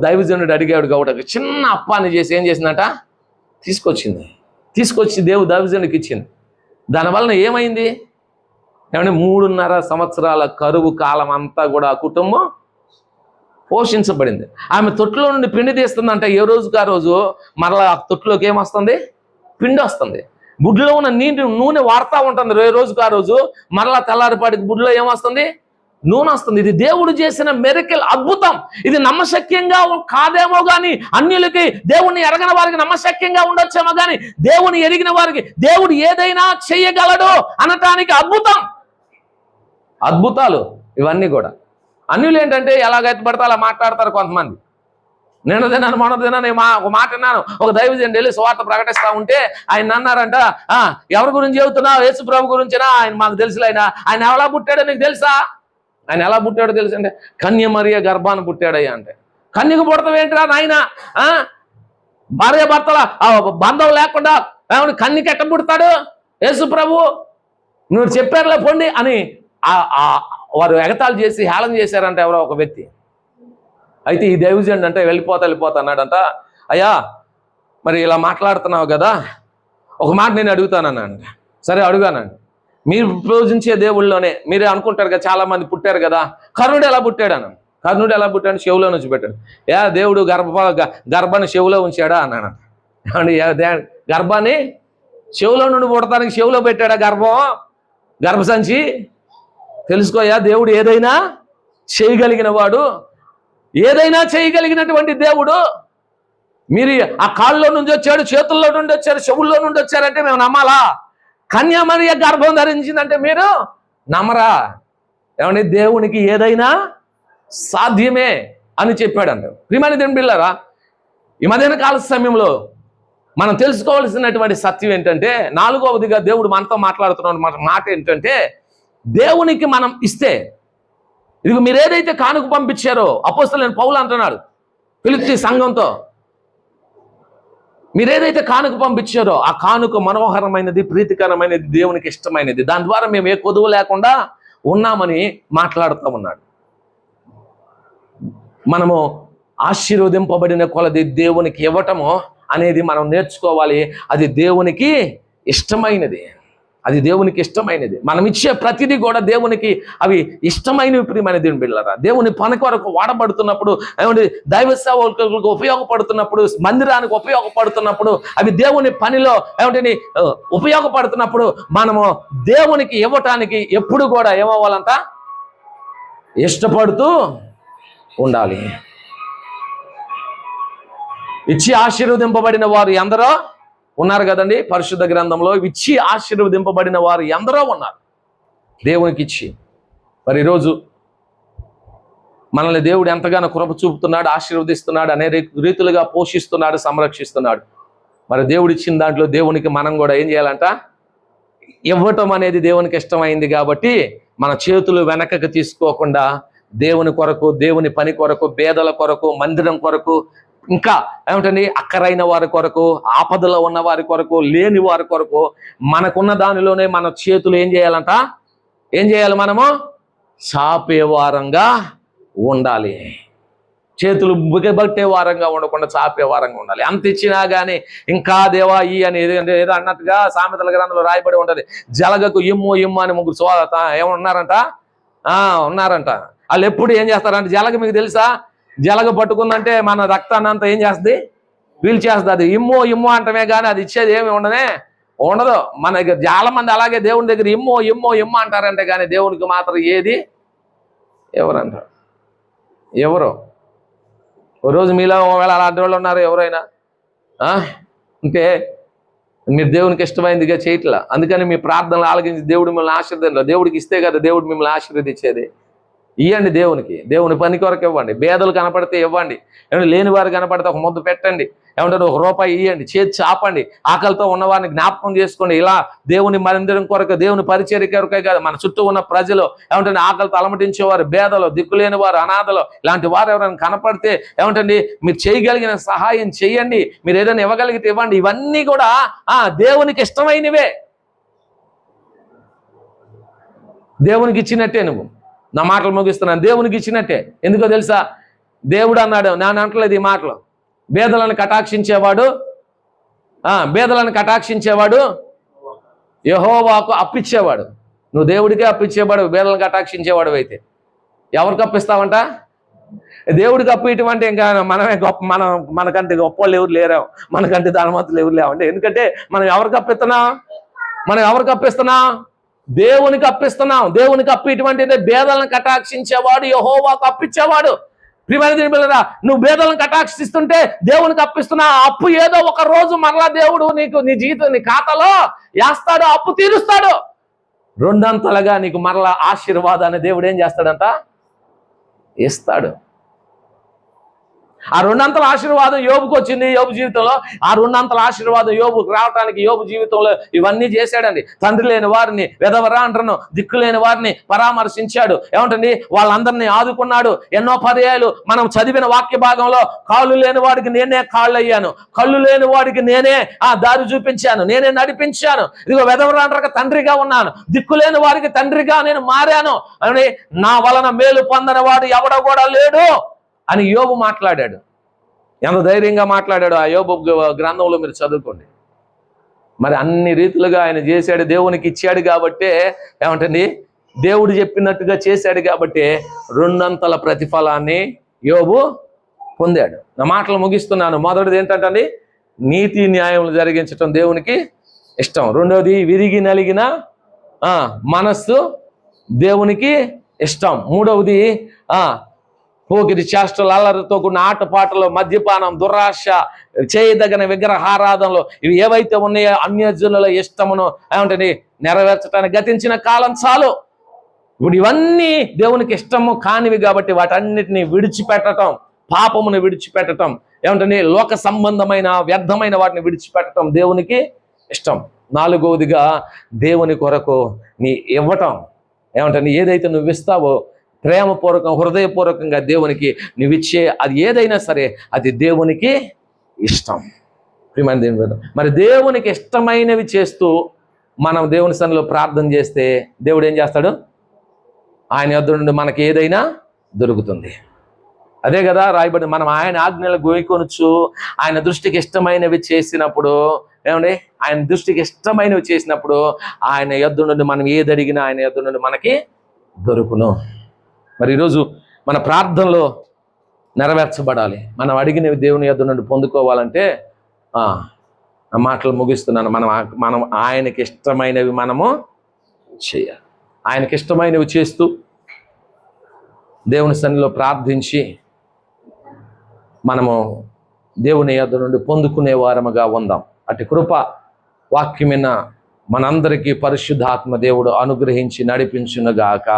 దైవజనుడు అడిగాడు కాబట్టి చిన్న అప్పాన్ని చేసి ఏం చేసిందట? తీసుకొచ్చి దైవజనుడికి ఇచ్చింది. దానివలన ఏమైంది? ఏమంటే 3.5 సంవత్సరాల కరువు కాలం అంతా కూడా ఆ కుటుంబం పోషించబడింది. ఆమె తొట్టులో నుండి పిండి తీస్తుందంటే ఏ రోజుకి ఆ రోజు మరలా ఆ తొట్టులోకి ఏమొస్తుంది? పిండి వస్తుంది. బుడ్లో ఉన్న నూనె వాడుతూ ఉంటుంది, ఏ రోజుకి ఆ రోజు మరలా తెల్లారిపాటికి బుడ్లో ఏమొస్తుంది? నూనె వస్తుంది. ఇది దేవుడు చేసిన మిరకిల్, అద్భుతం. ఇది నమ్మశక్యంగా కాదేమో కానీ, అన్యులకి దేవుణ్ణి ఎరగని వారికి నమ్మశక్యంగా ఉండొచ్చేమో కానీ, దేవుని ఎరిగిన వారికి దేవుడు ఏదైనా చెయ్యగలడు అనటానికి అద్భుతాలు ఇవన్నీ కూడా. అన్యులు ఏంటంటే ఎలాగైతే పడితే అలా మాట్లాడతారు కొంతమంది. నేను తిన్నాను, మొన్న తిన్నాను, ఒక మాట విన్నాను, ఒక దైవజనుడు వెళ్ళి సువార్త ప్రకటిస్తూ ఉంటే ఆయన అన్నారంట, ఎవరి గురించి చెబుతున్నావు? యేసు ప్రభు గురించినా? ఆయన మాకు తెలుసులే, ఆయన ఎలా పుట్టాడో నీకు తెలుసా? ఆయన ఎలా పుట్టాడో తెలుసు అంటే, కన్య మరియ గర్భాన్ని పుట్టాడయ్యా అంటే. కన్యకు పుడతావు ఏంటిరా నాయన? భార్య భర్తల బంధం లేకుండా కన్యకి ఎట్ట పుడతాడు యేసు ప్రభు? నువ్వు చెప్పారులే పొండి అని వారు ఎగతాళి చేసి హేళన చేశారంట ఎవరో ఒక వ్యక్తి. అయితే ఈ దైవజనుడు అంటే వెళ్ళిపోతా అన్నాడంట, అయ్యా మరి ఇలా మాట్లాడుతున్నావు కదా, ఒక మాట నేను అడుగుతానన్నాడు. సరే అడుగానండి. మీరు పూజించే దేవుళ్ళలోనే మీరే అనుకుంటారు కదా, చాలా మంది పుట్టారు కదా, కర్ణుడు ఎలా పుట్టాడు? కర్ణుడు ఎలా పుట్టాడు? చెవులో నుంచి పెట్టాడు. దేవుడు గర్భాన్ని చెవులో ఉంచాడా అన్నాడు. గర్భాన్ని చెవులో నుండి పుడతానికి చెవులో పెట్టాడా గర్భసంచి? తెలుసుకోయా, దేవుడు ఏదైనా చేయగలిగిన వాడు, ఏదైనా చేయగలిగినటువంటి దేవుడు. మీరు ఆ కాళ్ళలో నుంచి వచ్చాడు, చేతుల్లో నుండి వచ్చారు, చెవుల్లో నుండి వచ్చారంటే మేము నమ్మాలా? కన్యామరియ గర్భం ధరించిందంటే మీరు నమ్మరా? ఏమంటే దేవునికి ఏదైనా సాధ్యమే అని చెప్పాడంట. ప్రియమైన దేవుని బిడ్డలారా, ఈ మధ్యాహ్న కాల సమయంలో మనం తెలుసుకోవాల్సినటువంటి సత్యం ఏంటంటే, నాలుగవదిగా దేవుడు మనతో మాట్లాడుతున్న మాట ఏంటంటే, దేవునికి మనం ఇస్తే, ఇదిగో మీరు ఏదైతే కానుక పంపించారో, అపోస్తలుడైన పౌలు అంటున్నాడు ఫిలిప్పీ సంఘంతో, మీరు ఏదైతే కానుక పంపించారో ఆ కానుక మనోహరమైనది, ప్రీతికరమైనది, దేవునికి ఇష్టమైనది, దాని ద్వారా మేము ఏ కొదువు లేకుండా ఉన్నామని మాట్లాడుతూ ఉన్నాడు. మనము ఆశీర్వదింపబడిన కొలది దేవునికి ఇవ్వటము అనేది మనం నేర్చుకోవాలి. అది దేవునికి ఇష్టమైనది, అది దేవునికి ఇష్టమైనది. మనం ఇచ్చే ప్రతిదీ కూడా దేవునికి అవి ఇష్టమైనవి. ప్రియమైన దేవుని బిడ్డలారా, దేవుని పని కొరకు వాడబడుతున్నప్పుడు, ఏమంటే దైవ సేవకులకు ఉపయోగపడుతున్నప్పుడు, మందిరానికి ఉపయోగపడుతున్నప్పుడు, అవి దేవుని పనిలో ఏమంటే ఉపయోగపడుతున్నప్పుడు, మనము దేవునికి ఇవ్వటానికి ఎప్పుడు కూడా ఏమవ్వాలంట? ఇష్టపడుతూ ఉండాలి. ఇచ్చి ఆశీర్వదింపబడిన వారు ఎందరో ఉన్నారు కదండి పరిశుద్ధ గ్రంథంలో. ఇచ్చి ఆశీర్వదింపబడిన వారు ఎందరో ఉన్నారు దేవునికి ఇచ్చి. మరి ఈరోజు మనల్ని దేవుడు ఎంతగానో కృప చూపుతున్నాడు, ఆశీర్వదిస్తున్నాడు, అనే రీతులుగా పోషిస్తున్నాడు, సంరక్షిస్తున్నాడు. మరి దేవుడు ఇచ్చిన దాంట్లో దేవునికి మనం కూడా ఏం చేయాలంట? ఇవ్వటం అనేది దేవునికి ఇష్టమైంది కాబట్టి మన చేతులు వెనకకు తీసుకోకుండా దేవుని కొరకు, దేవుని పని కొరకు, పేదల కొరకు, మందిరం కొరకు, ఇంకా ఏమిటండి అక్కరైన వారి కొరకు, ఆపదలో ఉన్న వారి కొరకు, లేని వారి కొరకు, మనకున్న దానిలోనే మన చేతులు ఏం చేయాలంట? ఏం చేయాలి? మనము చాపేవారంగా ఉండాలి. చేతులు బుగబట్టే వారంగా ఉండకుండా చాపే వారంగా ఉండాలి. అంత ఇచ్చినా కానీ ఇంకా దేవా ఈ అని ఏదో అన్నట్టుగా సామెతల గ్రంథంలో రాయబడి ఉంటది, జలగకు ఇమ్ము ఇమ్ము అని ముగ్గురు ఏమన్నారంట? ఉన్నారంట. వాళ్ళు ఎప్పుడు ఏం చేస్తారంటే, జలగ మీకు తెలుసా? జలగ పట్టుకుందంటే మన రక్తాన్ని అంతా ఏం చేస్తుంది? పీల్చేస్తుంది. అది ఇమ్మో ఇమ్మో అంటమే కానీ అది ఇచ్చేది ఏమి ఉండదు. మన దగ్గర చాలా మంది అలాగే దేవుని దగ్గర ఇమ్మో ఇమ్మో ఇమ్మ అంటారంటే కానీ దేవునికి మాత్రం ఏది ఎవరంటారు? ఎవరో ఓ రోజు మీలో ఒకవేళ అలాంటి వాళ్ళు ఉన్నారు ఎవరైనా అంటే మీరు దేవునికి ఇష్టమైందిగా చేయట్లా, అందుకని మీ ప్రార్థనలు ఆలకించి దేవుడు మిమ్మల్ని ఆశీర్వదించాలి. దేవుడికి ఇస్తే కదా దేవుడు మిమ్మల్ని ఆశీర్వదించేది. ఇవ్వండి దేవునికి, దేవుని పని కొరకు ఇవ్వండి. పేదలు కనపడితే ఇవ్వండి, ఏమంటే లేని వారు కనపడితే ఒక ముద్ద పెట్టండి, ఏమంటారు ఒక రూపాయి ఇవ్వండి, చేతి చాపండి, ఆకలితో ఉన్నవారిని జ్ఞాపకం చేసుకోండి. ఇలా దేవుని మందిరం కొరకు, దేవుని పరిచర్య కొరకే కాదు, మన చుట్టూ ఉన్న ప్రజలు ఏమంటే ఆకలితో అలమటించేవారు, పేదలు, దిక్కులేని వారు, అనాథలు, ఇలాంటి వారు ఎవరైనా కనపడితే ఏమంటండి మీరు చేయగలిగిన సహాయం చేయండి, మీరు ఏదైనా ఇవ్వగలిగితే ఇవ్వండి. ఇవన్నీ కూడా దేవునికి ఇష్టమైనవే, దేవునికి ఇచ్చినట్టే. నువ్వు నా మాటలు ముగిస్తున్నాను, దేవునికి ఇచ్చినట్టే. ఎందుకో తెలుసా? దేవుడు అన్నాడు, నేను అంటలేదు ఈ మాటలు, బేదలను కటాక్షించేవాడు యెహోవాకు అప్పిచ్చేవాడు. నువ్వు దేవుడికే అప్పిచ్చేవాడు, బేదలను కటాక్షించేవాడు అయితే ఎవరికి అప్పిస్తావంట? దేవుడికి అప్పియటం అంటే ఇంకా మనమే గొప్ప, మనకంటే గొప్ప వాళ్ళు ఎవరు లేరు, మనకంటే ధనవంతులు ఎవరు లేవంటే. ఎందుకంటే మనం ఎవరికి అప్పిస్తున్నాం? దేవునికి అప్పిస్తున్నాం. దేవునికి అప్పిటువంటి బేదలను కటాక్షించేవాడు యెహోవాకు అప్పిచ్చేవాడు. ప్రియమైన దేవుని బిడ్డలారా, నువ్వు బేదలను కటాక్షిస్తుంటే దేవునికి అప్పిస్తున్నా. అప్పు ఏదో ఒక రోజు మరలా దేవుడు నీకు నీ జీవితం నీ ఖాతాలో వేస్తాడు, అప్పు తీరుస్తాడు. రెండంతలుగా నీకు మరలా ఆశీర్వాదాన్ని దేవుడు ఏం చేస్తాడంట? ఇస్తాడు. ఆ రెండంతల ఆశీర్వాదం యోబుకు వచ్చింది. యోబు జీవితంలో ఆ రెండంతల ఆశీర్వాదం యోబుకు రావడానికి యోబు జీవితంలో ఇవన్నీ చేశాడండి. తండ్రి లేని వారిని, విధవరాండ్రను, దిక్కు లేని వారిని పరామర్శించాడు. ఏమంటండి వాళ్ళందరినీ ఆదుకున్నాడు. ఎన్నో పర్యాయాలు మనం చదివిన వాక్య భాగంలో కాళ్ళు లేని వాడికి నేనే కాళ్ళు అయ్యాను, కళ్ళు లేని వాడికి నేనే దారి చూపించాను, నేనే నడిపించాను, ఇదిగో విధవరాండ్రకు తండ్రిగా ఉన్నాను, దిక్కు లేని వారికి తండ్రిగా నేను మారాను అని, నా వలన మేలు పొందని వాడు ఎవడ కూడా లేడు అని యోబు మాట్లాడాడు. ఎంత ధైర్యంగా మాట్లాడాడు ఆ యోబు గ్రంథంలో మీరు చదువుకోండి. మరి అన్ని రీతులుగా ఆయన చేశాడు, దేవునికి ఇచ్చాడు కాబట్టే ఏమంటండి దేవుడు చెప్పినట్టుగా చేశాడు కాబట్టి రెండంతల ప్రతిఫలాన్ని యోబు పొందాడు. నా మాటలు ముగిస్తున్నాను. మొదటిది ఏంటంటే నీతి న్యాయములు జరిగించటం దేవునికి ఇష్టం. రెండవది విరిగి నలిగిన మనస్సు దేవునికి ఇష్టం. మూడవది పోకిరి చేష్టలు, అల్లరితో కూడిన ఆటపాటలు, మద్యపానం, దురాశ, చేయదగిన విగ్రహారాధనలు, ఇవి ఏవైతే ఉన్నాయో అన్యజనుల ఇష్టమును ఏమంటే నెరవేర్చడానికి గతించిన కాలం చాలు. ఇప్పుడు ఇవన్నీ దేవునికి ఇష్టము కానివి కాబట్టి వాటన్నిటిని విడిచిపెట్టడం, పాపమును విడిచిపెట్టడం, ఏమంటే లోక సంబంధమైన వ్యర్థమైన వాటిని విడిచిపెట్టడం దేవునికి ఇష్టం. 4వదిగా దేవుని కొరకు నీ ఇవ్వటం. ఏమంటే ఏదైతే నువ్వు ఇస్తావో ప్రేమపూర్వకం హృదయపూర్వకంగా దేవునికి నువ్విచ్చే అది ఏదైనా సరే అది దేవునికి ఇష్టం. ప్రియమైన దేవుని బిడ్డ, మరి దేవునికి ఇష్టమైనవి చేస్తూ మనం దేవుని సన్నిధిలో ప్రార్థన చేస్తే దేవుడు ఏం చేస్తాడు? ఆయన యొద్ద నుండి మనకి ఏదైనా దొరుకుతుంది. అదే కదా రాయబడి, మనం ఆయన ఆజ్ఞలు గోయికొనొచ్చు. ఆయన దృష్టికి ఇష్టమైనవి చేసినప్పుడు ఏమండి, ఆయన దృష్టికి ఇష్టమైనవి చేసినప్పుడు ఆయన యొద్ద నుండి మనం ఏది అడిగినా ఆయన యొద్ద నుండి మనకి దొరుకును. మరి ఈరోజు మన ప్రార్థనలో నెరవేర్చబడాలి. మనం అడిగినవి దేవుని యొద్ద నుండి పొందుకోవాలంటే ఆ మాటలు ముగిస్తున్నాను. మనం ఆయనకి ఇష్టమైనవి మనము చేయాలి. ఆయనకి ఇష్టమైనవి చేస్తూ దేవుని సన్నిధిలో ప్రార్థించి మనము దేవుని యొద్ద నుండి పొందుకునే వారముగా ఉందాం. అటు కృప వాక్యమైన మనందరికీ పరిశుద్ధాత్మ దేవుడు అనుగ్రహించి నడిపించునుగాక.